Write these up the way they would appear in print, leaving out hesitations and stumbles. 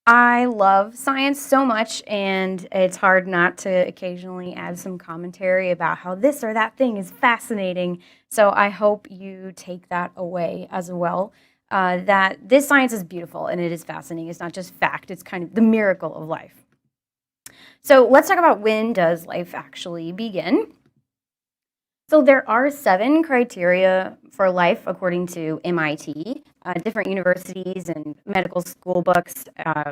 I love science so much, and it's hard not to occasionally add some commentary about how this or that thing is fascinating. So I hope you take that away as well. That this science is beautiful and it is fascinating. It's not just fact, it's kind of the miracle of life. So let's talk about when does life actually begin? So there are 7 criteria for life according to MIT. Different universities and medical school books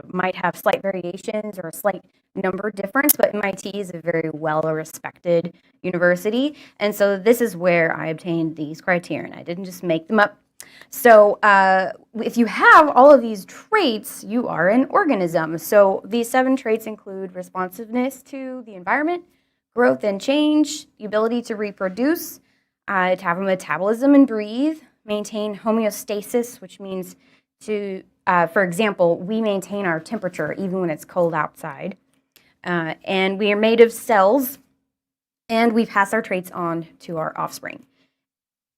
might have slight variations or a slight number difference, but MIT is a very well-respected university, and so this is where I obtained these criteria, and I didn't just make them up. So if you have all of these traits, you are an organism. So these 7 traits include responsiveness to the environment, growth and change, the ability to reproduce, to have a metabolism and breathe, maintain homeostasis, which means to, for example, we maintain our temperature even when it's cold outside. And we are made of cells, and we pass our traits on to our offspring.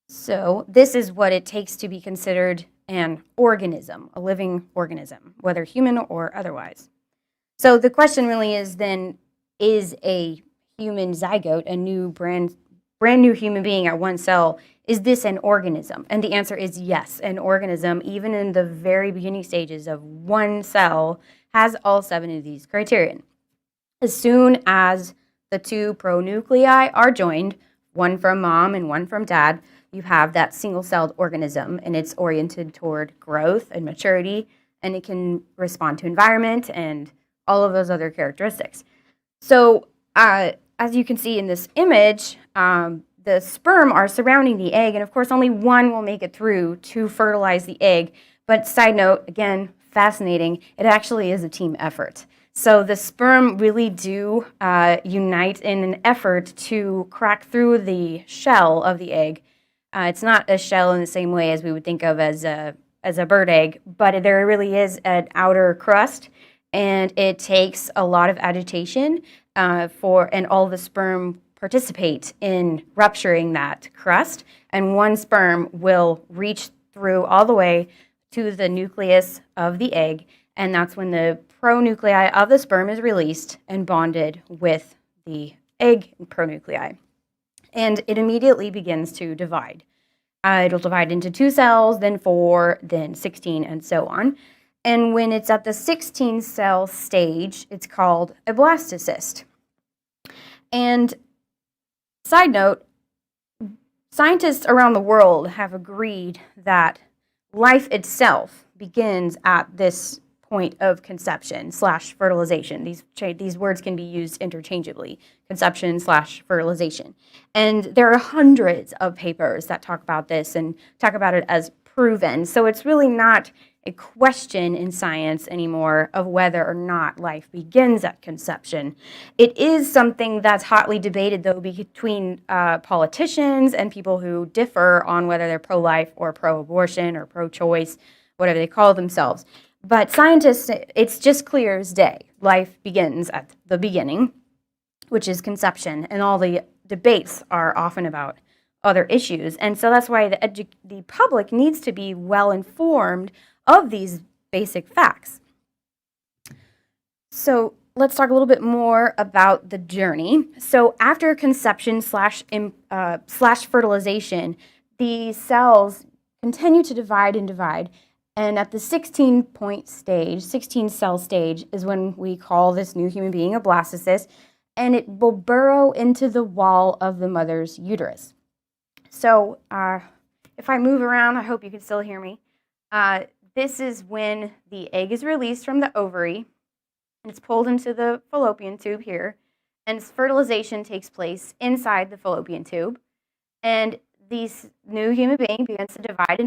So this is what it takes to be considered an organism, a living organism, whether human or otherwise. So the question really is then, is a human zygote, a new brand new human being at 1 cell, is this an organism? And the answer is yes. An organism, even in the very beginning stages of 1 cell, has all 7 of these criteria. As soon as the 2 pronuclei are joined, one from mom and one from dad, you have that single-celled organism, and it's oriented toward growth and maturity, and it can respond to environment and all of those other characteristics. So as you can see in this image, the sperm are surrounding the egg, and of course only one will make it through to fertilize the egg. But side note, again, fascinating, it actually is a team effort. So the sperm really do unite in an effort to crack through the shell of the egg. It's not a shell in the same way as we would think of as a bird egg, but there really is an outer crust, and it takes a lot of agitation and all the sperm participate in rupturing that crust, and one sperm will reach through all the way to the nucleus of the egg, and that's when the pronuclei of the sperm is released and bonded with the egg pronuclei. And it immediately begins to divide. It'll divide into 2 cells, then 4, then 16, and so on. And when it's at the 16-cell stage, it's called a blastocyst. And side note, scientists around the world have agreed that life itself begins at this point of conception / fertilization. These words can be used interchangeably, conception / fertilization. And there are hundreds of papers that talk about this and talk about it as proven. So it's really not a question in science anymore of whether or not life begins at conception. It is something that's hotly debated, though, between politicians and people who differ on whether they're pro-life or pro-abortion or pro-choice, whatever they call themselves. But scientists, it's just clear as day. Life begins at the beginning, which is conception, and all the debates are often about other issues. And so that's why the public needs to be well informed of these basic facts. So let's talk a little bit more about the journey. So after conception / fertilization, the cells continue to divide and divide. And at the 16-cell stage is when we call this new human being a blastocyst, and it will burrow into the wall of the mother's uterus. So if I move around, I hope you can still hear me. This is when the egg is released from the ovary, and it's pulled into the fallopian tube here, and fertilization takes place inside the fallopian tube, and this new human being begins to divide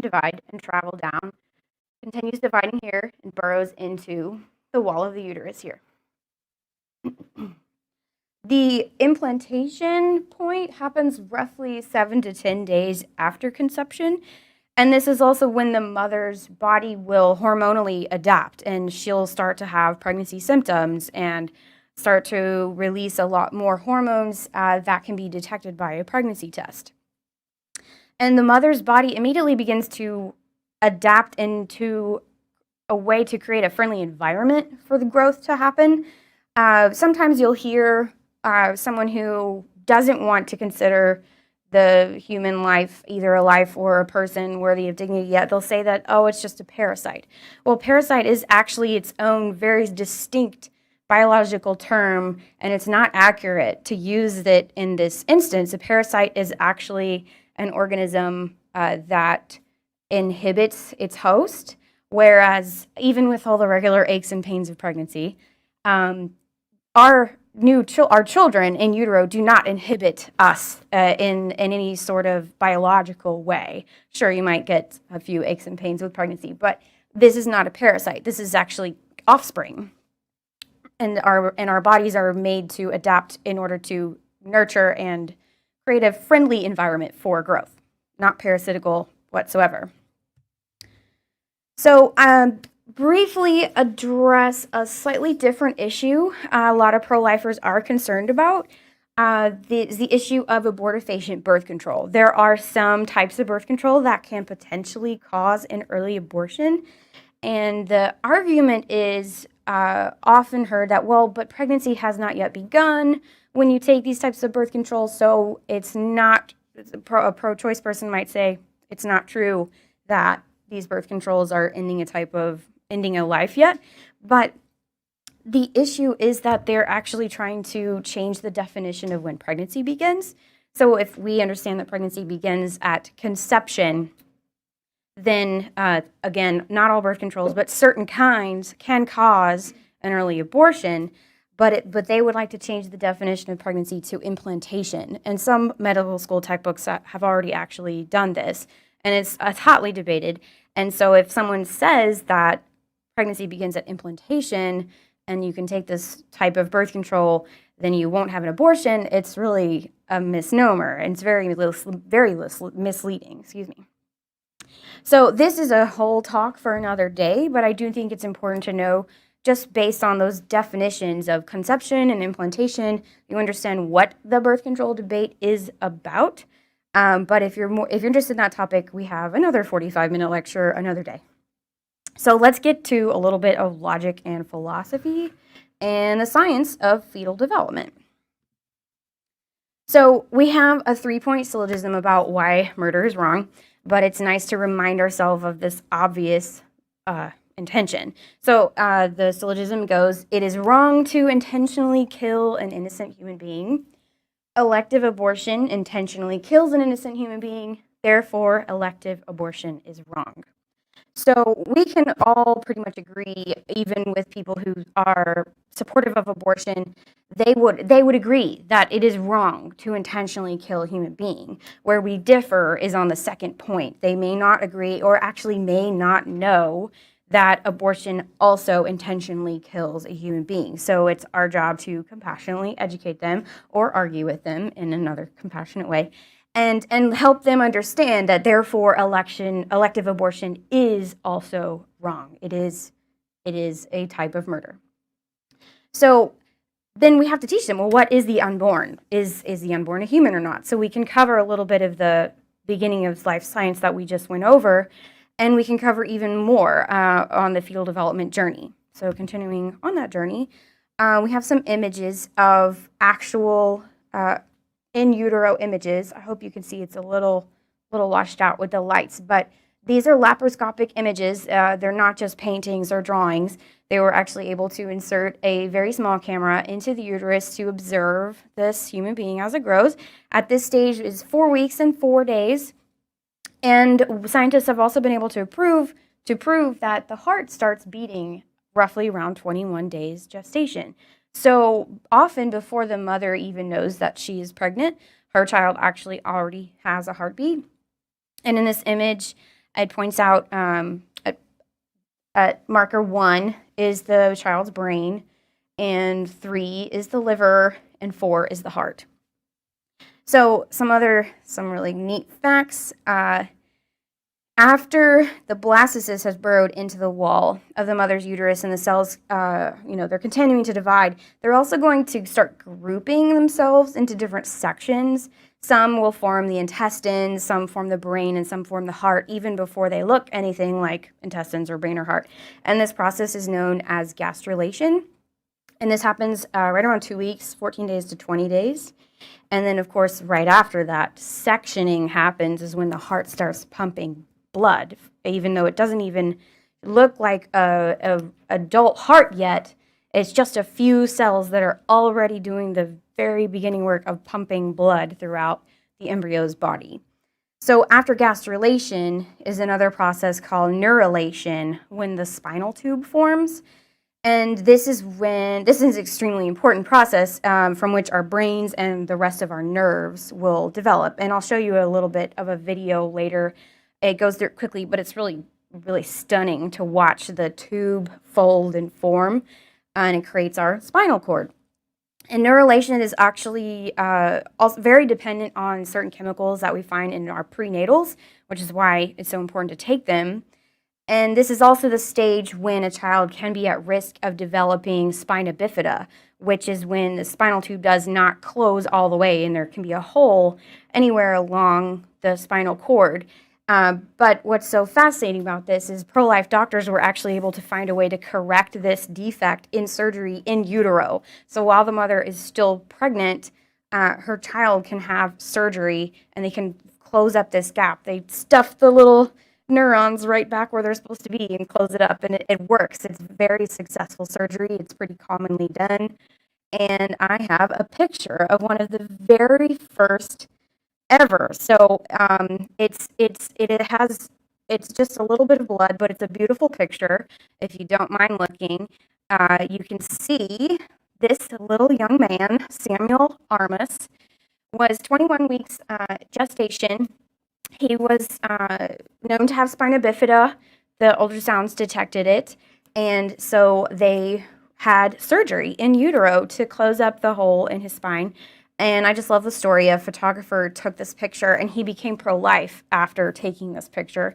and travel down, continues dividing here, and burrows into the wall of the uterus here. The implantation point happens roughly 7 to 10 days after conception. And this is also when the mother's body will hormonally adapt, and she'll start to have pregnancy symptoms and start to release a lot more hormones that can be detected by a pregnancy test. And the mother's body immediately begins to adapt into a way to create a friendly environment for the growth to happen. Sometimes you'll hear someone who doesn't want to consider the human life, either a life or a person worthy of dignity yet, they'll say that, oh, it's just a parasite. Well, parasite is actually its own very distinct biological term, and it's not accurate to use it in this instance. A parasite is actually an organism that inhibits its host, whereas even with all the regular aches and pains of pregnancy, our children in utero do not inhibit us in any sort of biological way. Sure, you might get a few aches and pains with pregnancy, but this is not a parasite. This is actually offspring, and our bodies are made to adapt in order to nurture and create a friendly environment for growth, not parasitical whatsoever. So, briefly address a slightly different issue a lot of pro-lifers are concerned about, the issue of abortifacient birth control. There are some types of birth control that can potentially cause an early abortion, and the argument is often heard that, well, but pregnancy has not yet begun when you take these types of birth control, so it's not, a pro-choice person might say, it's not true that these birth controls are ending a life yet, but the issue is that they're actually trying to change the definition of when pregnancy begins. So if we understand that pregnancy begins at conception, then again, not all birth controls, but certain kinds can cause an early abortion, but they would like to change the definition of pregnancy to implantation. And some medical school textbooks have already actually done this, and it's hotly debated. And so if someone says that pregnancy begins at implantation and you can take this type of birth control, then you won't have an abortion, it's really a misnomer, and it's very misleading, excuse me. So this is a whole talk for another day, but I do think it's important to know, just based on those definitions of conception and implantation, you understand what the birth control debate is about. But if you're interested in that topic, we have another 45-minute lecture another day. So let's get to a little bit of logic and philosophy and the science of fetal development. So we have a 3-point syllogism about why murder is wrong, but it's nice to remind ourselves of this obvious intention. So the syllogism goes, it is wrong to intentionally kill an innocent human being. Elective abortion intentionally kills an innocent human being. Therefore, elective abortion is wrong. So we can all pretty much agree, even with people who are supportive of abortion, they would agree that it is wrong to intentionally kill a human being. Where we differ is on the second point. They may not agree, or actually may not know, that abortion also intentionally kills a human being. So it's our job to compassionately educate them or argue with them in another compassionate way, and help them understand that therefore elective abortion is also wrong. It is a type of murder. So then we have to teach them, well, what is the unborn? Is the unborn a human or not? So we can cover a little bit of the beginning of life science that we just went over, and we can cover even more on the fetal development journey. So continuing on that journey, we have some images of actual in utero images. I hope you can see it's a little washed out with the lights, but these are laparoscopic images. They're not just paintings or drawings. They were actually able to insert a very small camera into the uterus to observe this human being as it grows. At this stage is 4 weeks and 4 days. And scientists have also been able to prove that the heart starts beating roughly around 21 days gestation. So often before the mother even knows that she is pregnant, her child actually already has a heartbeat. And in this image, it points out at marker 1 is the child's brain, and 3 is the liver, and 4 is the heart. So some really neat facts. After the blastocyst has burrowed into the wall of the mother's uterus and the cells, they're continuing to divide, they're also going to start grouping themselves into different sections. Some will form the intestines, some form the brain, and some form the heart even before they look anything like intestines or brain or heart. And this process is known as gastrulation. And this happens right around 2 weeks, 14 days to 20 days. And then, of course, right after that, sectioning happens is when the heart starts pumping blood, even though it doesn't even look like a adult heart yet. It's just a few cells that are already doing the very beginning work of pumping blood throughout the embryo's body. So after gastrulation is another process called neurulation, when the spinal tube forms. And this is an extremely important process from which our brains and the rest of our nerves will develop. And I'll show you a little bit of a video later. It goes through quickly, but it's really, really stunning to watch the tube fold and form, and it creates our spinal cord. And neurulation is actually also very dependent on certain chemicals that we find in our prenatals, which is why it's so important to take them. And this is also the stage when a child can be at risk of developing spina bifida, which is when the spinal tube does not close all the way and there can be a hole anywhere along the spinal cord. But what's so fascinating about this is pro-life doctors were actually able to find a way to correct this defect in surgery in utero. So while the mother is still pregnant, her child can have surgery and they can close up this gap. They stuff the little neurons right back where they're supposed to be and close it up, and it works. It's very successful surgery. It's pretty commonly done. And I have a picture of one of the very first ever. So it's just a little bit of blood, but it's a beautiful picture. If you don't mind looking, you can see this little young man, Samuel Armas, was 21 weeks gestation. He was known to have spina bifida. The ultrasounds detected it, and so they had surgery in utero to close up the hole in his spine. And I just love the story. A photographer took this picture, and he became pro-life after taking this picture.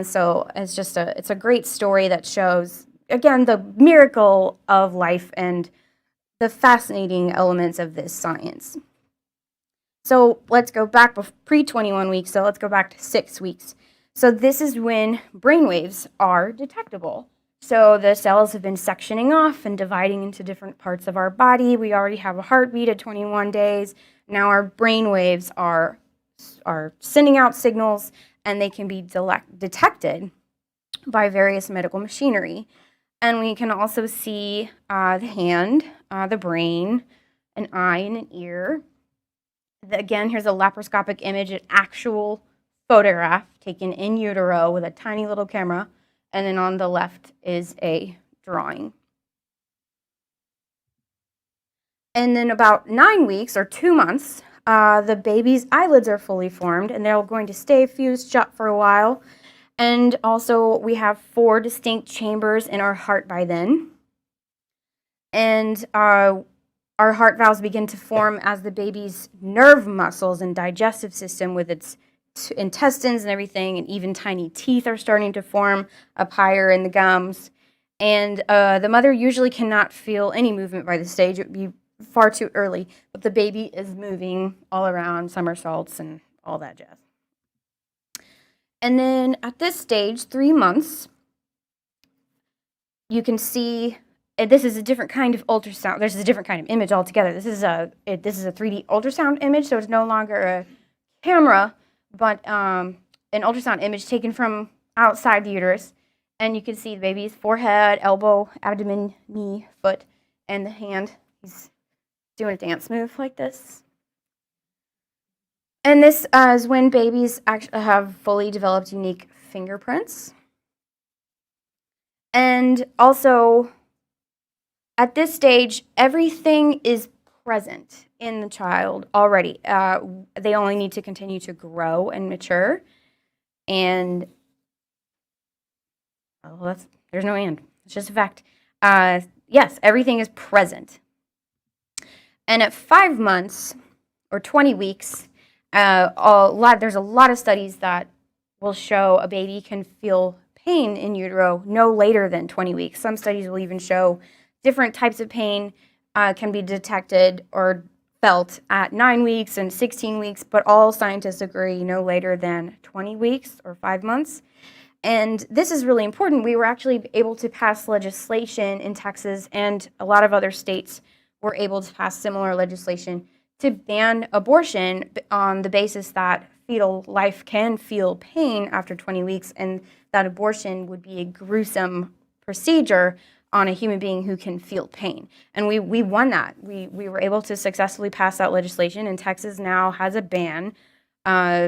So it's a great story that shows, again, the miracle of life and the fascinating elements of this science. So let's go back pre-21 weeks. So let's go back to 6 weeks. So this is when brainwaves are detectable. So the cells have been sectioning off and dividing into different parts of our body. We already have a heartbeat at 21 days. Now our brainwaves are sending out signals, and they can be detected by various medical machinery. And we can also see the hand, the brain, an eye, and an ear. Again, here's a laparoscopic image, an actual photograph taken in utero with a tiny little camera. And then on the left is a drawing. And then about 9 weeks or 2 months, the baby's eyelids are fully formed, and they're going to stay fused shut for a while. And also, we have 4 distinct chambers in our heart by then. And our heart valves begin to form as the baby's nerve muscles and digestive system with its intestines and everything, and even tiny teeth are starting to form up higher in the gums. And the mother usually cannot feel any movement by this stage. It would be far too early, but the baby is moving all around, somersaults and all that jazz. And then at this stage, 3 months, you can see this is a different kind of ultrasound. This is a different kind of image altogether. This is a 3D ultrasound image, so it's no longer a camera, but an ultrasound image taken from outside the uterus. And you can see the baby's forehead, elbow, abdomen, knee, foot, and the hand. He's doing a dance move like this. And this is when babies actually have fully developed unique fingerprints. And also, at this stage, everything is present in the child already. They only need to continue to grow and mature. And there's no and. It's just a fact. Yes, everything is present. And at 5 months or 20 weeks, there's a lot of studies that will show a baby can feel pain in utero no later than 20 weeks. Some studies will even show different types of pain can be detected or felt at 9 weeks and 16 weeks, but all scientists agree no later than 20 weeks or 5 months. And this is really important. We were actually able to pass legislation in Texas, and a lot of other states were able to pass similar legislation to ban abortion on the basis that fetal life can feel pain after 20 weeks, and that abortion would be a gruesome procedure on a human being who can feel pain. And we won that. We were able to successfully pass that legislation, and Texas now has a ban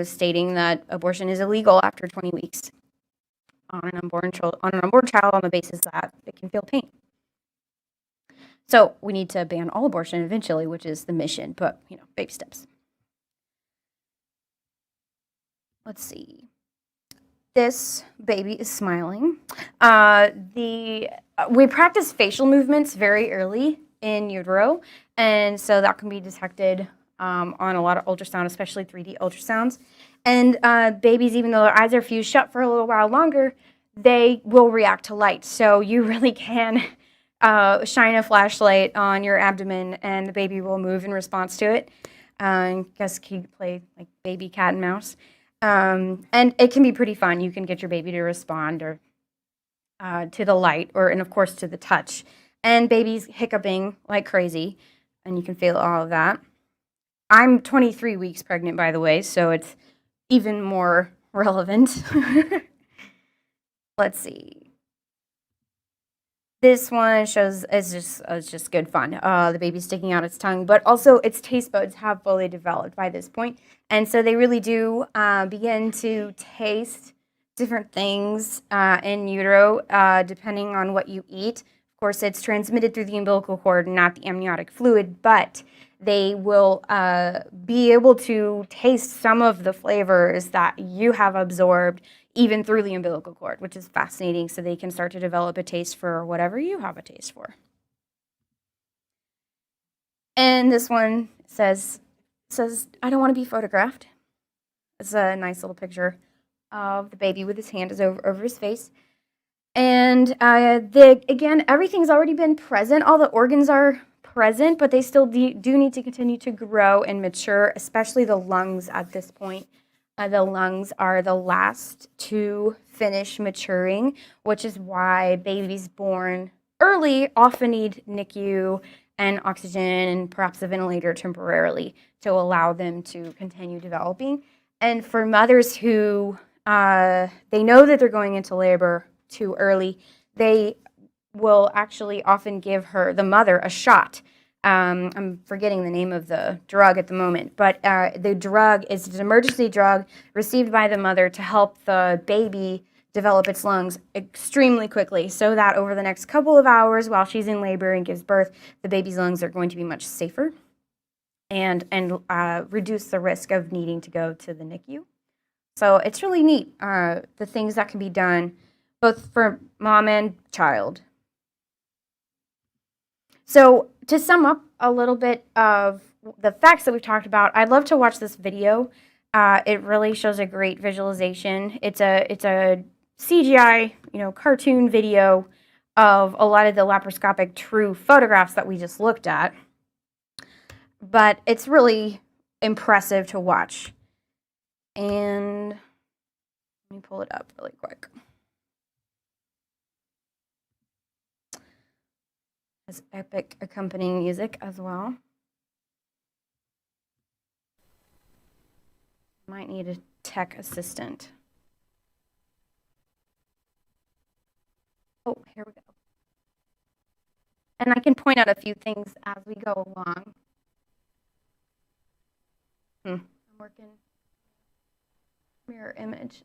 stating that abortion is illegal after 20 weeks on an unborn child on the basis that it can feel pain. So we need to ban all abortion eventually, which is the mission, but baby steps. Let's see. This baby is smiling. We practice facial movements very early in utero, and so that can be detected on a lot of ultrasound, especially 3D ultrasounds. And babies, even though their eyes are fused shut for a little while longer, they will react to light. So you really can shine a flashlight on your abdomen, and the baby will move in response to it. I guess you could play like baby cat and mouse. And it can be pretty fun. You can get your baby to respond or to the light, and of course to the touch. And babies hiccuping like crazy, and you can feel all of that. I'm 23 weeks pregnant, by the way, so it's even more relevant. Let's see. This one is just good fun. The baby's sticking out its tongue, but also its taste buds have fully developed by this point, and so they really do begin to taste different things in utero, depending on what you eat. Of course, it's transmitted through the umbilical cord, not the amniotic fluid, but they will be able to taste some of the flavors that you have absorbed even through the umbilical cord, which is fascinating, so they can start to develop a taste for whatever you have a taste for. And this one says, I don't want to be photographed. It's a nice little picture of the baby with his hand over his face. And again, everything's already been present. All the organs are present, but they still do need to continue to grow and mature, especially the lungs at this point. The lungs are the last to finish maturing, which is why babies born early often need NICU and oxygen and perhaps a ventilator temporarily to allow them to continue developing. And for mothers who they know that they're going into labor too early, they will actually often give the mother a shot. I'm forgetting the name of the drug at the moment, but the drug is an emergency drug received by the mother to help the baby develop its lungs extremely quickly, so that over the next couple of hours while she's in labor and gives birth, the baby's lungs are going to be much safer and reduce the risk of needing to go to the NICU. So it's really neat, the things that can be done both for mom and child. So to sum up a little bit of the facts that we've talked about, I'd love to watch this video. It really shows a great visualization. It's a CGI, cartoon video of a lot of the laparoscopic true photographs that we just looked at. But it's really impressive to watch. And let me pull it up really quick. Has epic accompanying music as well. Might need a tech assistant. Oh, here we go. And I can point out a few things as we go along. I'm working mirror image.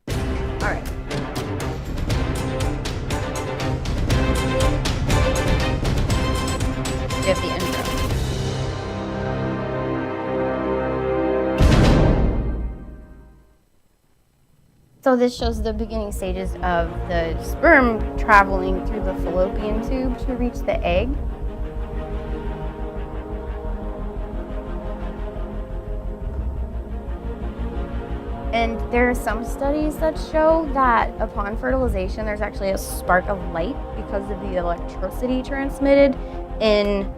All right. We have the intro. So this shows the beginning stages of the sperm traveling through the fallopian tube to reach the egg. And there are some studies that show that upon fertilization, there's actually a spark of light because of the electricity transmitted in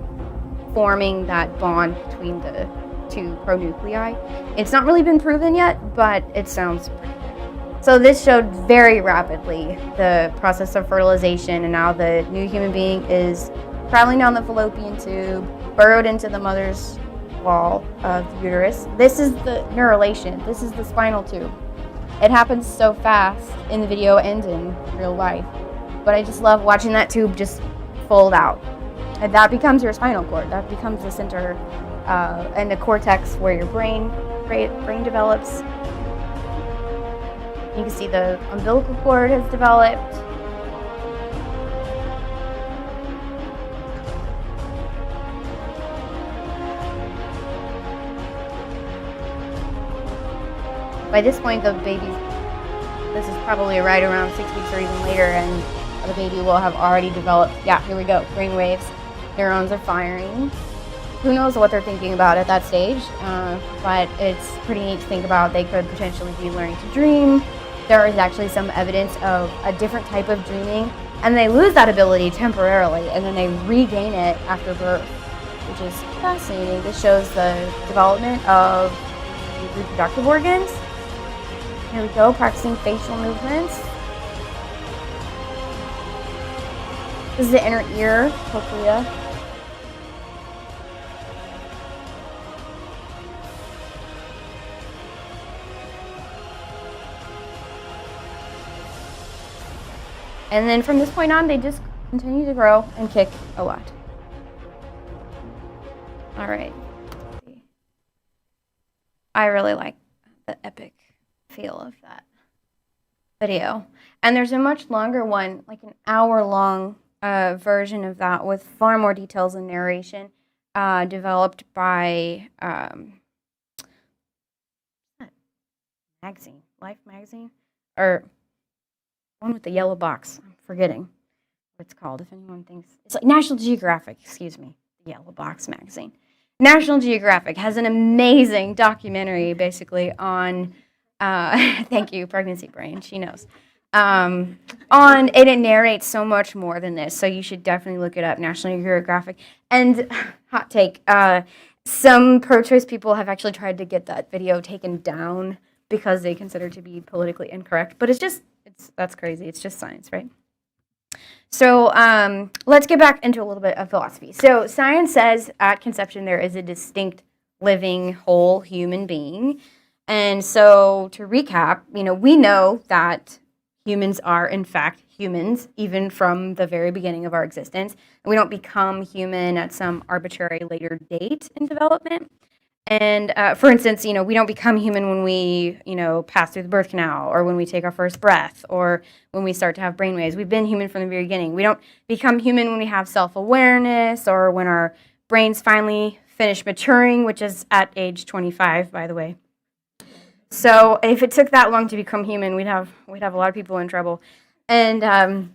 forming that bond between the two pronuclei. It's not really been proven yet, but it sounds pretty good. So this showed very rapidly the process of fertilization, and now the new human being is traveling down the fallopian tube, burrowed into the mother's wall of the uterus. This is the neurulation. This is the spinal tube. It happens so fast in the video and in real life, but I just love watching that tube just fold out. And that becomes your spinal cord. That becomes the center and the cortex where your brain develops. You can see the umbilical cord has developed. By this point, this is probably right around 6 weeks or even later, and the baby will have already developed, yeah, here we go, brain waves, neurons are firing. Who knows what they're thinking about at that stage, but it's pretty neat to think about. They could potentially be learning to dream. There is actually some evidence of a different type of dreaming, and they lose that ability temporarily, and then they regain it after birth, which is fascinating. This shows the development of reproductive organs. Here we go, practicing facial movements. This is the inner ear, cochlea. And then from this point on, they just continue to grow and kick a lot. All right. I really like the epic feel of that video. And there's a much longer one, like an hour-long version of that with far more details and narration developed by magazine, Life magazine, or one with the yellow box. I'm forgetting what it's called. If anyone thinks it's like National Geographic, excuse me, the yellow box magazine. National Geographic has an amazing documentary, basically on. Thank you, pregnancy brain. She knows. And it narrates so much more than this, so you should definitely look it up. National Geographic. And hot take: some pro-choice people have actually tried to get that video taken down because they consider it to be politically incorrect. But that's crazy. It's just science, right? So let's get back into a little bit of philosophy. So science says at conception there is a distinct living whole human being. And so to recap, we know that humans are in fact humans even from the very beginning of our existence. And we don't become human at some arbitrary later date in development. And for instance, we don't become human when we, pass through the birth canal or when we take our first breath or when we start to have brainwaves. We've been human from the very beginning. We don't become human when we have self-awareness or when our brains finally finish maturing, which is at age 25, by the way. So if it took that long to become human, we'd have a lot of people in trouble. And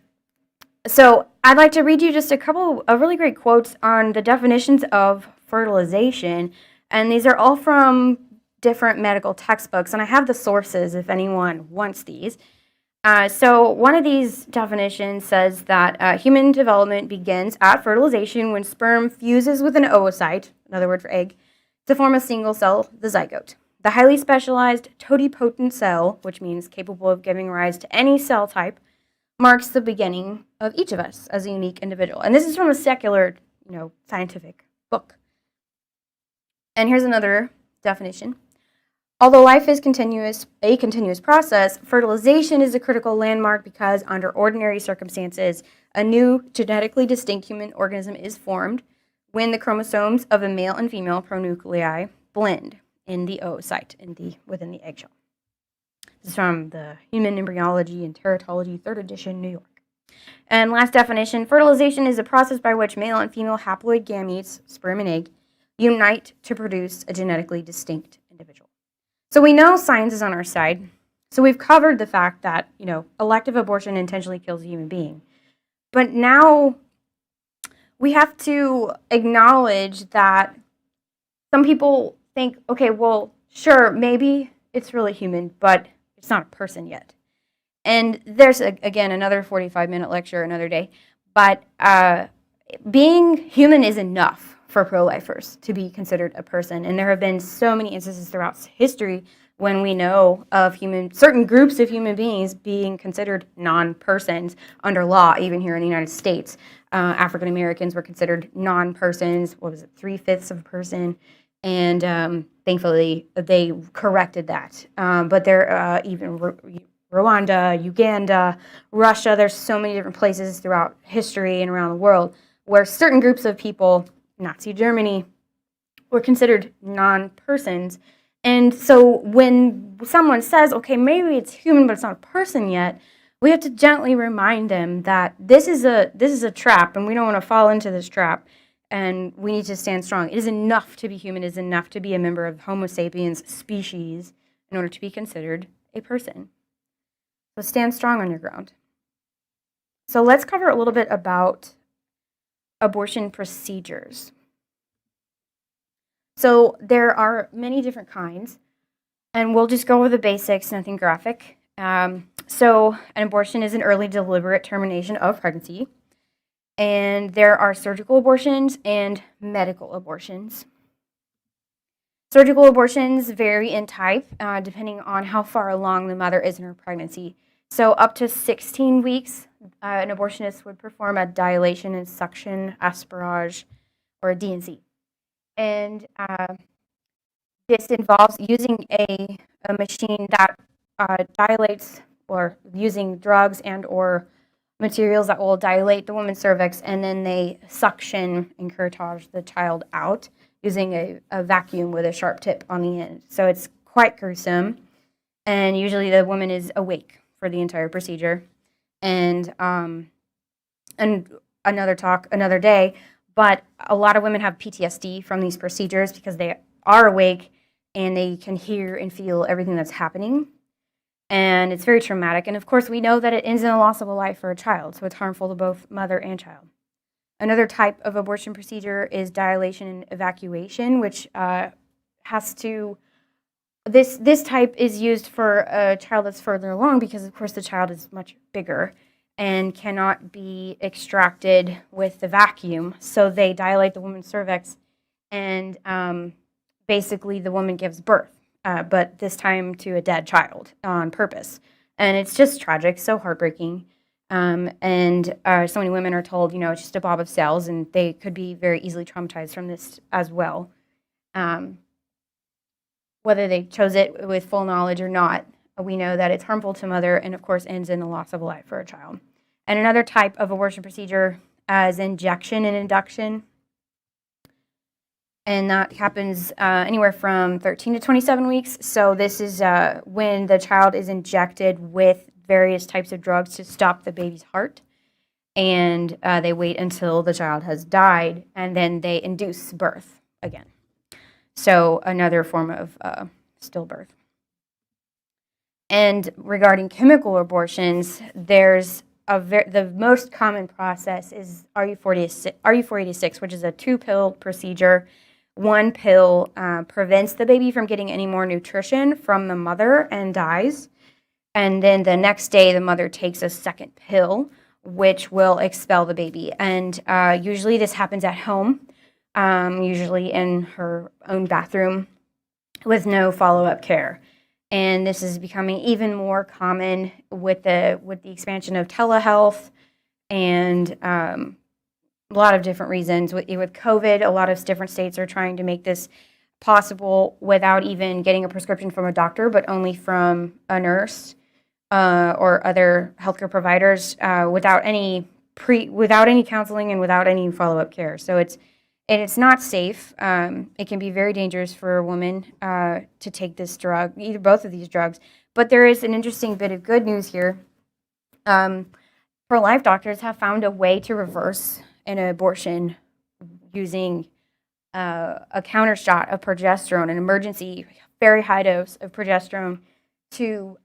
so I'd like to read you just a couple of really great quotes on the definitions of fertilization. And these are all from different medical textbooks, and I have the sources if anyone wants these. So one of these definitions says that human development begins at fertilization when sperm fuses with an oocyte, another word for egg, to form a single cell, the zygote. The highly specialized totipotent cell, which means capable of giving rise to any cell type, marks the beginning of each of us as a unique individual. And this is from a secular, scientific book. And here's another definition. Although life is a continuous process, fertilization is a critical landmark because under ordinary circumstances, a new genetically distinct human organism is formed when the chromosomes of a male and female pronuclei blend in the oocyte, within the eggshell. This is from the Human Embryology and Teratology, 3rd edition, New York. And last definition, fertilization is a process by which male and female haploid gametes, sperm and egg, unite to produce a genetically distinct individual. So we know science is on our side. So we've covered the fact that, elective abortion intentionally kills a human being. But now we have to acknowledge that some people think, okay, well, sure, maybe it's really human, but It's not a person yet. And there's, again, another 45-minute lecture another day. But being human is enough for pro-lifers to be considered a person. And there have been so many instances throughout history when we know of certain groups of human beings being considered non-persons under law, even here in the United States. African Americans were considered non-persons. What was it, 3/5 of a person? And thankfully, they corrected that. But there, even Rwanda, Uganda, Russia, there's so many different places throughout history and around the world where certain groups of people, Nazi Germany, were considered non-persons. And so when someone says, okay, maybe it's human, but it's not a person yet, we have to gently remind them that this is a trap, and we don't want to fall into this trap, and we need to stand strong. It is enough to be human. It is enough to be a member of Homo sapiens species in order to be considered a person. So stand strong on your ground. So let's cover a little bit about abortion procedures. So there are many different kinds, and we'll just go over the basics, nothing graphic. So an abortion is an early deliberate termination of pregnancy, and there are surgical abortions and medical abortions. Surgical abortions vary in type depending on how far along the mother is in her pregnancy. So up to 16 weeks, an abortionist would perform a dilation and suction aspirage, or a D&C. And this involves using a machine that dilates, or using drugs and or materials that will dilate the woman's cervix, and then they suction and curettage the child out using a vacuum with a sharp tip on the end. So it's quite gruesome, and usually the woman is awake for the entire procedure. And another talk another day, but a lot of women have PTSD from these procedures because they are awake and they can hear and feel everything that's happening. And it's very traumatic. And of course, we know that it ends in a loss of a life for a child, so it's harmful to both mother and child. Another type of abortion procedure is dilation and evacuation, which this type is used for a child that's further along because, of course, the child is much bigger and cannot be extracted with the vacuum. So they dilate the woman's cervix, and basically the woman gives birth, but this time to a dead child on purpose. And it's just tragic, so heartbreaking. And so many women are told, it's just a blob of cells, and they could be very easily traumatized from this as well. Whether they chose it with full knowledge or not, we know that it's harmful to mother and, of course, ends in the loss of a life for a child. And another type of abortion procedure is injection and induction. And that happens anywhere from 13 to 27 weeks. So this is when the child is injected with various types of drugs to stop the baby's heart. And they wait until the child has died, and then they induce birth again. So another form of stillbirth. And regarding chemical abortions, there's the most common process is RU486, which is a 2-pill procedure. One pill prevents the baby from getting any more nutrition from the mother and dies. And then the next day, the mother takes a second pill, which will expel the baby. And usually this happens at home, usually in her own bathroom, with no follow-up care. And this is becoming even more common with the expansion of telehealth and a lot of different reasons. With COVID, a lot of different states are trying to make this possible without even getting a prescription from a doctor, but only from a nurse or other healthcare providers without any counseling and without any follow-up care. So it's not safe. It can be very dangerous for a woman to take this drug, either both of these drugs. But there is an interesting bit of good news here. Pro-life doctors have found a way to reverse an abortion using a counter shot of progesterone, an emergency, very high dose of progesterone to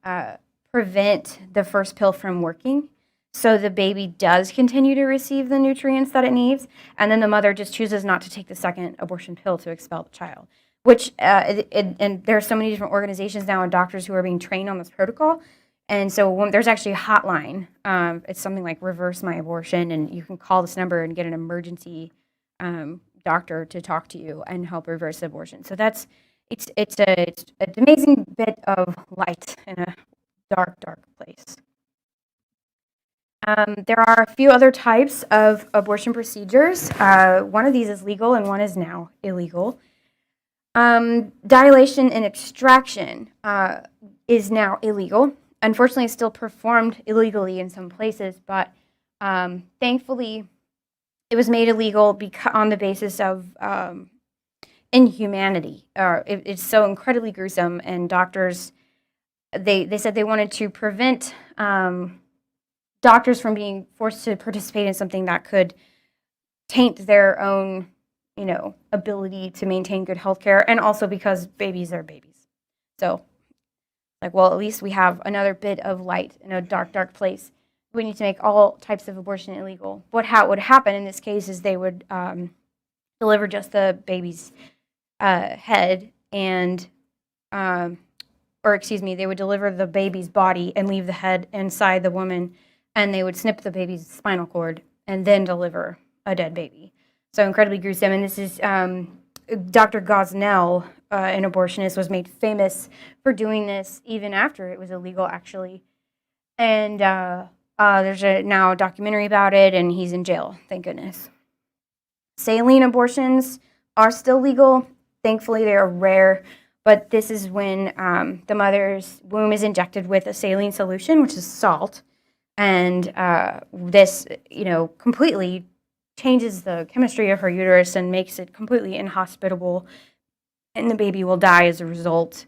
prevent the first pill from working. So the baby does continue to receive the nutrients that it needs, and then the mother just chooses not to take the second abortion pill to expel the child, which and there are so many different organizations now and doctors who are being trained on this protocol. And so there's actually a hotline. It's something like Reverse My Abortion, and you can call this number and get an emergency doctor to talk to you and help reverse abortion. So it's an amazing bit of light in a dark, dark place. There are a few other types of abortion procedures. One of these is legal and one is now illegal. Dilation and extraction is now illegal. Unfortunately, it's still performed illegally in some places, but thankfully, it was made illegal on the basis of inhumanity. It's so incredibly gruesome, and doctors, they said they wanted to prevent doctors from being forced to participate in something that could taint their own, ability to maintain good health care, and also because babies are babies. So, at least we have another bit of light in a dark, dark place. We need to make all types of abortion illegal. What would happen in this case is they would deliver just the baby's head and, they would deliver the baby's body and leave the head inside the woman, and they would snip the baby's spinal cord and then deliver a dead baby. So incredibly gruesome. And this is Dr. Gosnell, an abortionist, was made famous for doing this even after it was illegal, actually. And there's now a documentary about it, and he's in jail, thank goodness. Saline abortions are still legal. Thankfully, they are rare. But this is when the mother's womb is injected with a saline solution, which is salt. And this, completely changes the chemistry of her uterus and makes it completely inhospitable. And the baby will die as a result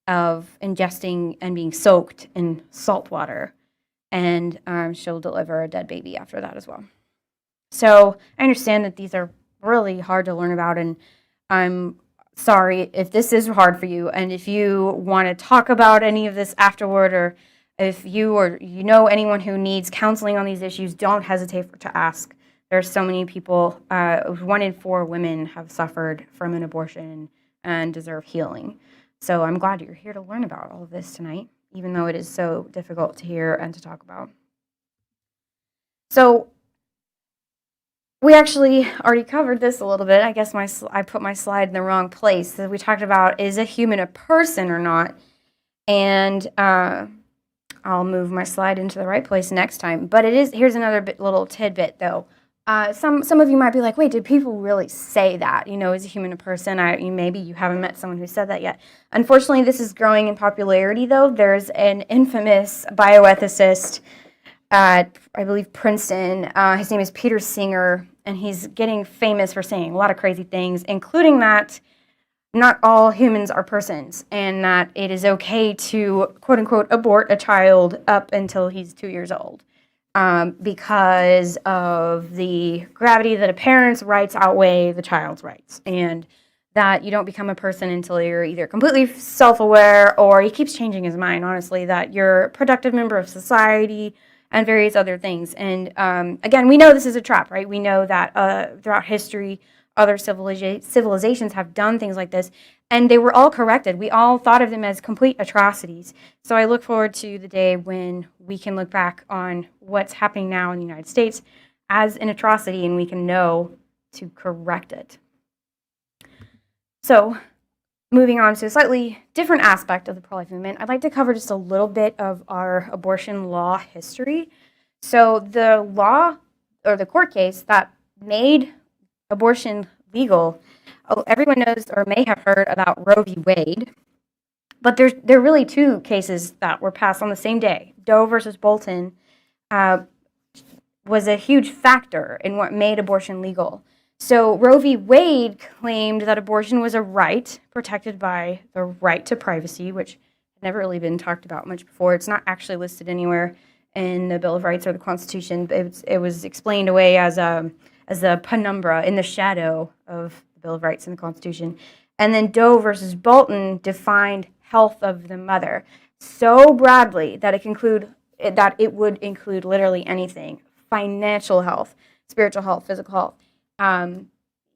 of ingesting and being soaked in salt water. And she'll deliver a dead baby after that as well. So I understand that these are really hard to learn about, and I'm sorry if this is hard for you. And if you want to talk about any of this afterward, or if you know anyone who needs counseling on these issues, don't hesitate to ask. There are so many people. 1 in 4 women have suffered from an abortion and deserve healing. So I'm glad you're here to learn about all of this tonight, even though it is so difficult to hear and to talk about. So we actually already covered this a little bit. I guess I put my slide in the wrong place. So we talked about, is a human a person or not? And I'll move my slide into the right place next time. But here's another little tidbit, though. Some of you might be like, wait, did people really say that? Is a human a person? Maybe you haven't met someone who said that yet. Unfortunately, this is growing in popularity, though. There's an infamous bioethicist at, I believe, Princeton. His name is Peter Singer, and he's getting famous for saying a lot of crazy things, including that not all humans are persons, and that it is okay to, quote unquote, abort a child up until he's 2 years old. Because of the gravity that a parent's rights outweigh the child's rights, and that you don't become a person until you're either completely self-aware, or he keeps changing his mind, honestly, that you're a productive member of society and various other things. And again, we know this is a trap, right? We know that throughout history, other civilizations have done things like this, and they were all corrected. We all thought of them as complete atrocities. So I look forward to the day when we can look back on what's happening now in the United States as an atrocity, and we can know to correct it. So moving on to a slightly different aspect of the pro-life movement, I'd like to cover just a little bit of our abortion law history. So the law, or the court case that made abortion legal, everyone knows or may have heard about Roe v. Wade, but there are really 2 cases that were passed on the same day. Doe versus Bolton was a huge factor in what made abortion legal. So Roe v. Wade claimed that abortion was a right protected by the right to privacy, which had never really been talked about much before. It's not actually listed anywhere in the Bill of Rights or the Constitution. It was explained away as a penumbra in the shadow of the Bill of Rights and the Constitution. And then Doe versus Bolton defined health of the mother so broadly that it would include literally anything: financial health, spiritual health, physical health.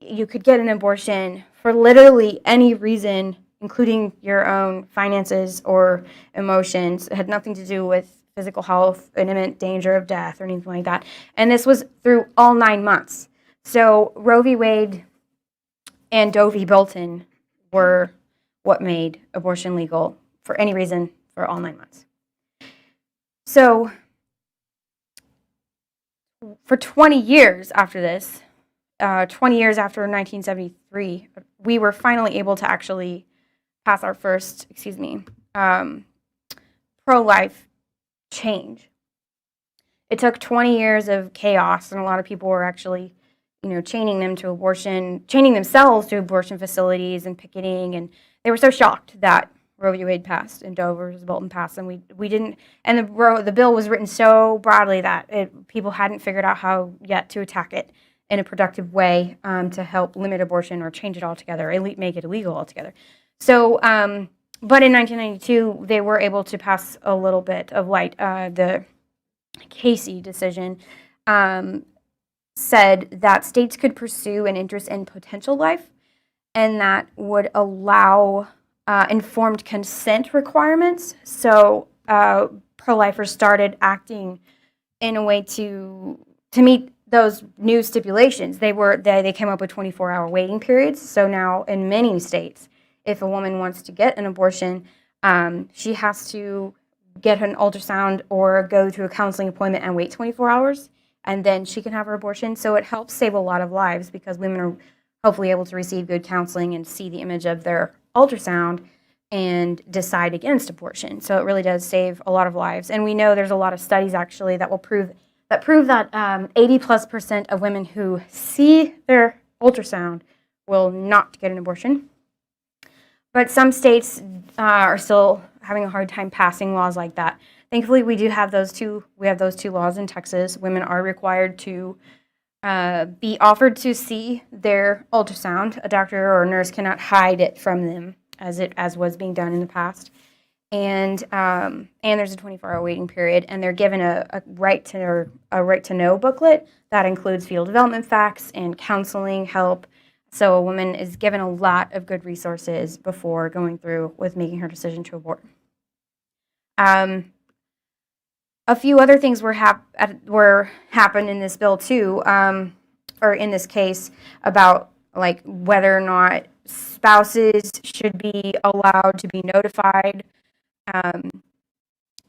you could get an abortion for literally any reason, including your own finances or emotions. It had nothing to do with physical health, an imminent danger of death, or anything like that. And this was through all 9 months. So Roe v. Wade and Doe v. Bolton were what made abortion legal for any reason for all 9 months. So for 20 years after this, 20 years after 1973, we were finally able to actually pass our first, pro-life change. It took 20 years of chaos, and a lot of people were actually, chaining themselves to abortion facilities and picketing, and they were so shocked that Roe v. Wade passed and Doe v. Bolton passed, and we didn't. And the bill was written so broadly that people hadn't figured out how yet to attack it in a productive way to help limit abortion or change it altogether, make it illegal altogether. So, but in 1992, they were able to pass a little bit of light. The Casey decision said that states could pursue an interest in potential life, and that would allow informed consent requirements. So pro-lifers started acting in a way to meet those new stipulations. They came up with 24-hour waiting periods. So now in many states, if a woman wants to get an abortion, she has to get an ultrasound or go to a counseling appointment and wait 24 hours, and then she can have her abortion. So it helps save a lot of lives because women are hopefully able to receive good counseling and see the image of their ultrasound and decide against abortion. So it really does save a lot of lives. And we know there's a lot of studies actually that will prove that 80+% of women who see their ultrasound will not get an abortion. But some states are still having a hard time passing laws like that. Thankfully, we have those two laws in Texas. Women are required to be offered to see their ultrasound. A doctor or a nurse cannot hide it from them, as was being done in the past. And there's a 24-hour waiting period, and they're given a right to know booklet that includes fetal development facts and counseling help. So a woman is given a lot of good resources before going through with making her decision to abort. A few other things happened in this bill too, or in this case, about like whether or not spouses should be allowed to be notified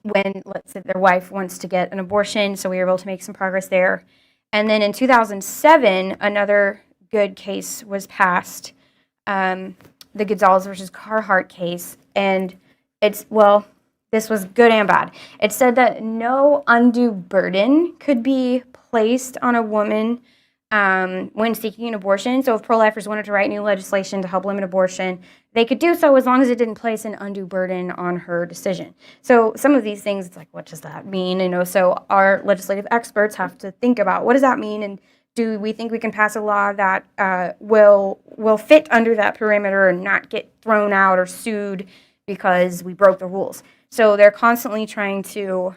when, let's say, their wife wants to get an abortion. So we were able to make some progress there. And then in 2007, another good case was passed, the Gonzalez versus Carhart case, and this was good and bad. It said that no undue burden could be placed on a woman when seeking an abortion. So if pro-lifers wanted to write new legislation to help limit abortion, they could do so as long as it didn't place an undue burden on her decision. So some of these things, it's like, what does that mean? So our legislative experts have to think about, what does that mean, and do we think we can pass a law that will fit under that perimeter and not get thrown out or sued because we broke the rules? So they're constantly trying to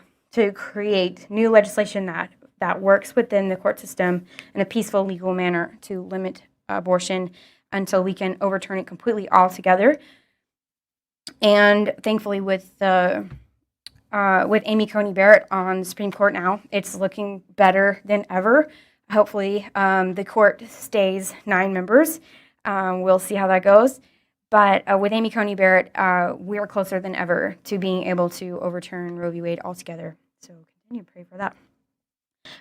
create new legislation that works within the court system in a peaceful, legal manner to limit abortion until we can overturn it completely altogether. And thankfully, with Amy Coney Barrett on the Supreme Court now, it's looking better than ever. Hopefully, the court stays 9 members. We'll see how that goes. But with Amy Coney Barrett, we're closer than ever to being able to overturn Roe v. Wade altogether. So continue to pray for that.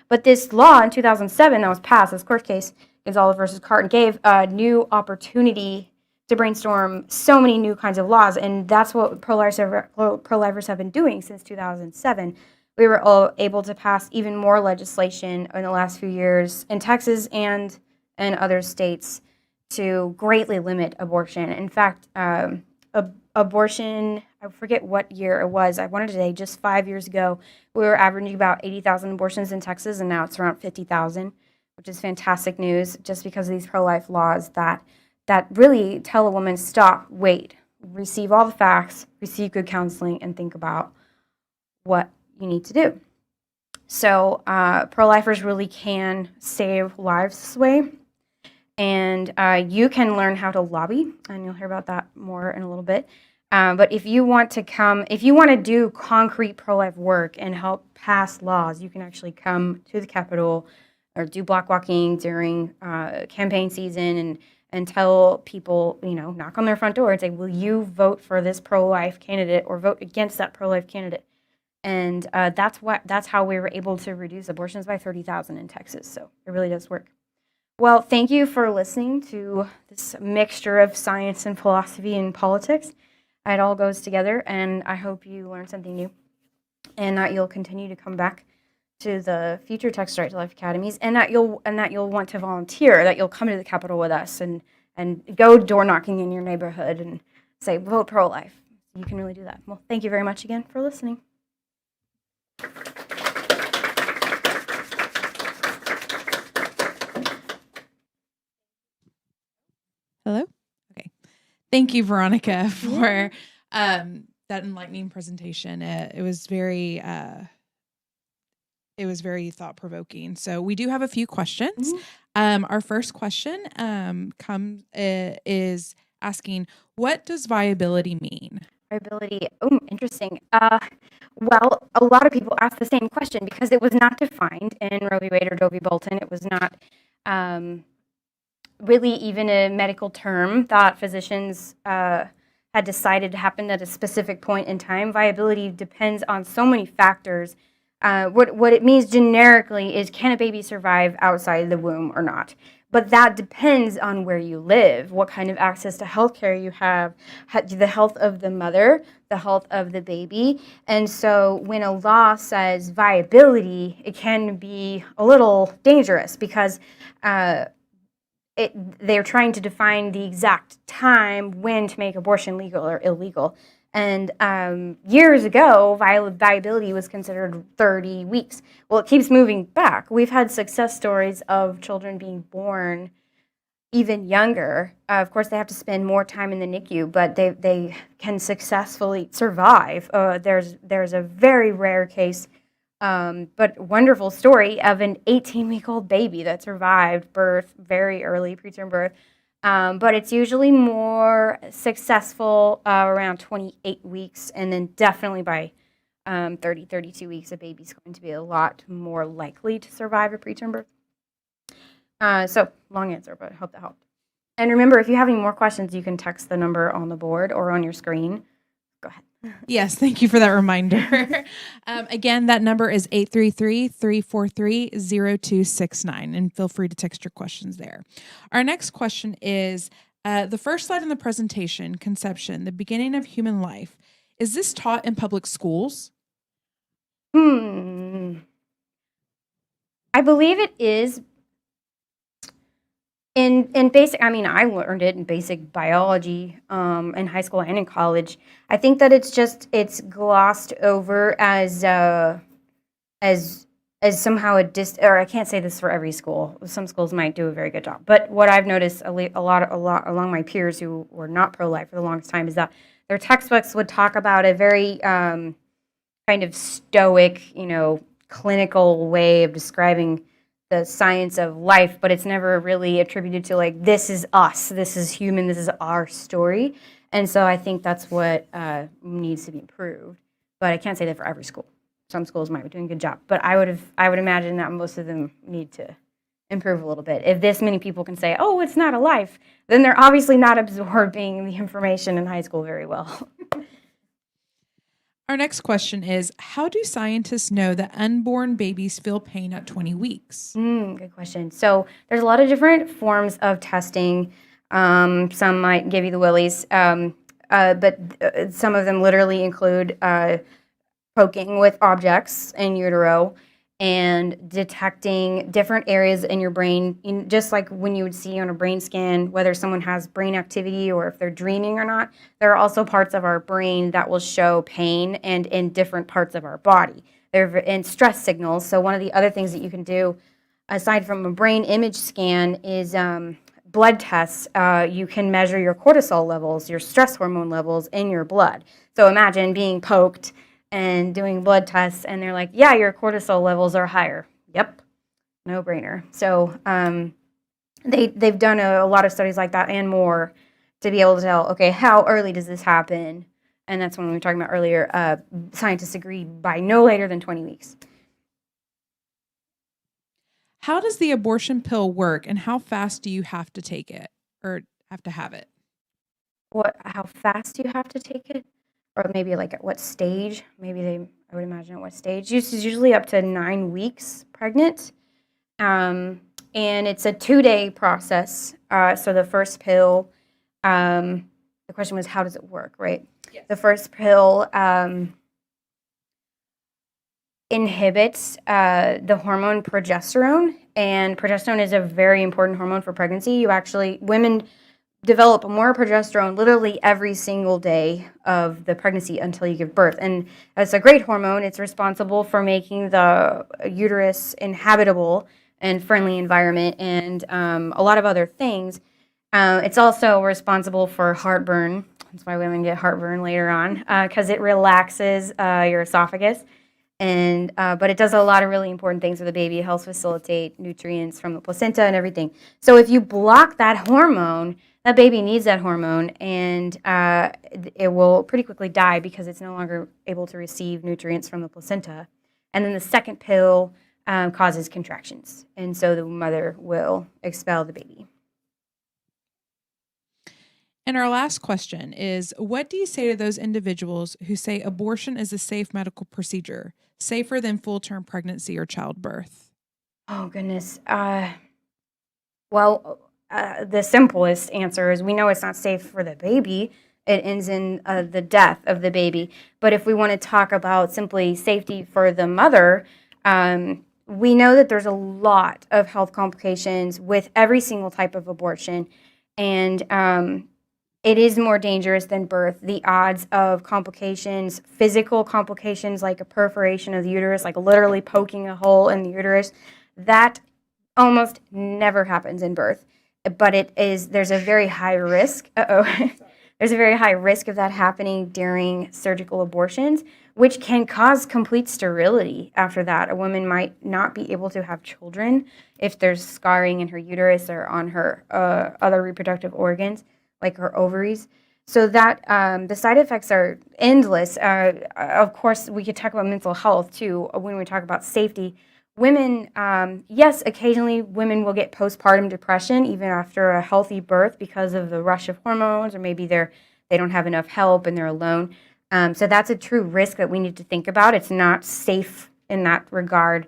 But this law in 2007 that was passed, this court case, Gonzalez versus Carhart, gave a new opportunity to brainstorm so many new kinds of laws, and that's what pro-lifers have been doing since 2007. We were all able to pass even more legislation in the last few years in Texas and in other states to greatly limit abortion. In fact, abortion, I forget what year it was, I wanted to say just 5 years ago, we were averaging about 80,000 abortions in Texas, and now it's around 50,000, which is fantastic news just because of these pro-life laws that really tell a woman, stop, wait, receive all the facts, receive good counseling, and think about what you need to do. So pro-lifers really can save lives this way. And you can learn how to lobby, and you'll hear about that more in a little bit. But if you want to do concrete pro-life work and help pass laws, you can actually come to the Capitol or do block walking during campaign season and tell people, knock on their front door and say, will you vote for this pro-life candidate or vote against that pro-life candidate? And that's how we were able to reduce abortions by 30,000 in Texas. So it really does work. Well, thank you for listening to this mixture of science and philosophy and politics. It all goes together, and I hope you learned something new and that you'll continue to come back to the future Texas Right to Life Academies, and that you'll want to volunteer, that you'll come to the Capitol with us and go door knocking in your neighborhood and say, vote pro-life. You can really do that. Well, thank you very much again for listening. Hello? Okay. Thank you, Veronica, for that enlightening presentation. It was very thought-provoking. So we do have a few questions. Our first question is asking, what does viability mean? Viability, interesting. Well, a lot of people ask the same question because it was not defined in Roe v. Wade or Doe v. Bolton. It was not really even a medical term that physicians had decided to happen at a specific point in time. Viability depends on so many factors. What it means generically is, can a baby survive outside the womb or not? But that depends on where you live, what kind of access to health care you have, the health of the mother, the health of the baby. And so when a law says viability, it can be a little dangerous because they're trying to define the exact time when to make abortion legal or illegal. And years ago, viability was considered 30 weeks. Well, it keeps moving back. We've had success stories of children being born even younger. Of course, they have to spend more time in the NICU, but they can successfully survive. There's a very rare case, but wonderful story of an 18-week-old baby that survived birth, very early preterm birth. But it's usually more successful around 28 weeks, and then definitely by 30, 32 weeks, a baby's going to be a lot more likely to survive a preterm birth. So, long answer, but I hope that helped. And remember, if you have any more questions, you can text the number on the board or on your screen. Go ahead. Yes, thank you for that reminder. Again, that number is 833-343-0269, and feel free to text your questions there. Our next question is, the first slide in the presentation, conception, the beginning of human life. Is this taught in public schools? I believe it is. In basic, I learned it in basic biology in high school and in college. I think that it's glossed over as somehow or I can't say this for every school. Some schools might do a very good job, but what I've noticed a lot along my peers who were not pro-life for the longest time is that their textbooks would talk about a very kind of stoic, clinical way of describing the science of life, but it's never really attributed to like, this is us, this is human, this is our story. And so I think that's what needs to be improved. But I can't say that for every school. Some schools might be doing a good job, but I would imagine that most of them need to improve a little bit. If this many people can say, oh, it's not a life, then they're obviously not absorbing the information in high school very well. Our next question is, how do scientists know that unborn babies feel pain at 20 weeks? Good question. So there's a lot of different forms of testing. Some might give you the willies, but some of them literally include poking with objects in utero and detecting different areas in your brain, just like when you would see on a brain scan whether someone has brain activity or if they're dreaming or not. There are also parts of our brain that will show pain and in different parts of our body. They're in stress signals. So one of the other things that you can do, aside from a brain image scan, is blood tests. You can measure your cortisol levels, your stress hormone levels in your blood. So imagine being poked and doing blood tests, and they're like, yeah, your cortisol levels are higher. Yep, no brainer. So they've done a lot of studies like that and more to be able to tell, okay, how early does this happen? And that's when we were talking about earlier. Scientists agree by no later than 20 weeks. How does the abortion pill work, and how fast do you have to take it or have to have it? How fast do you have to take it? Or maybe like at what stage? I would imagine at what stage. This is usually up to 9 weeks pregnant. And it's a 2-day process. So the first pill, the question was, how does it work, right? Yes. The first pill inhibits the hormone progesterone, and progesterone is a very important hormone for pregnancy. Women develop more progesterone literally every single day of the pregnancy until you give birth. And it's a great hormone. It's responsible for making the uterus inhabitable and friendly environment, and a lot of other things. It's also responsible for heartburn. That's why women get heartburn later on, because it relaxes your esophagus. But it does a lot of really important things for the baby. It helps facilitate nutrients from the placenta and everything. So if you block that hormone, that baby needs that hormone, and it will pretty quickly die because it's no longer able to receive nutrients from the placenta. And then the second pill causes contractions, and so the mother will expel the baby. And our last question is, what do you say to those individuals who say abortion is a safe medical procedure, safer than full-term pregnancy or childbirth? Oh, goodness. The simplest answer is we know it's not safe for the baby. It ends in the death of the baby. But if we want to talk about simply safety for the mother, we know that there's a lot of health complications with every single type of abortion. And it is more dangerous than birth. The odds of complications, physical complications like a perforation of the uterus, like literally poking a hole in the uterus, that almost never happens in birth. But there's a very high risk. There's a very high risk of that happening during surgical abortions, which can cause complete sterility after that. A woman might not be able to have children if there's scarring in her uterus or on her other reproductive organs, like her ovaries. So that the side effects are endless. Of course, we could talk about mental health too when we talk about safety. Women, yes, occasionally women will get postpartum depression even after a healthy birth because of the rush of hormones, or maybe they don't have enough help and they're alone. So that's a true risk that we need to think about. It's not safe in that regard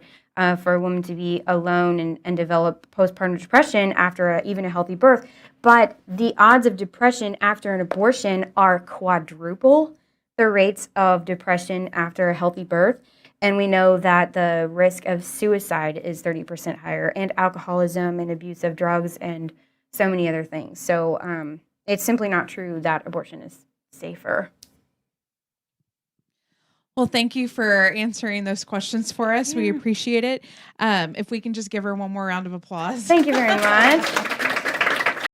for a woman to be alone and develop postpartum depression after even a healthy birth. But the odds of depression after an abortion are quadruple the rates of depression after a healthy birth. And we know that the risk of suicide is 30% higher, and alcoholism and abuse of drugs and so many other things. So it's simply not true that abortion is safer. Well, thank you for answering those questions for us. We appreciate it. If we can just give her one more round of applause. Thank you very much.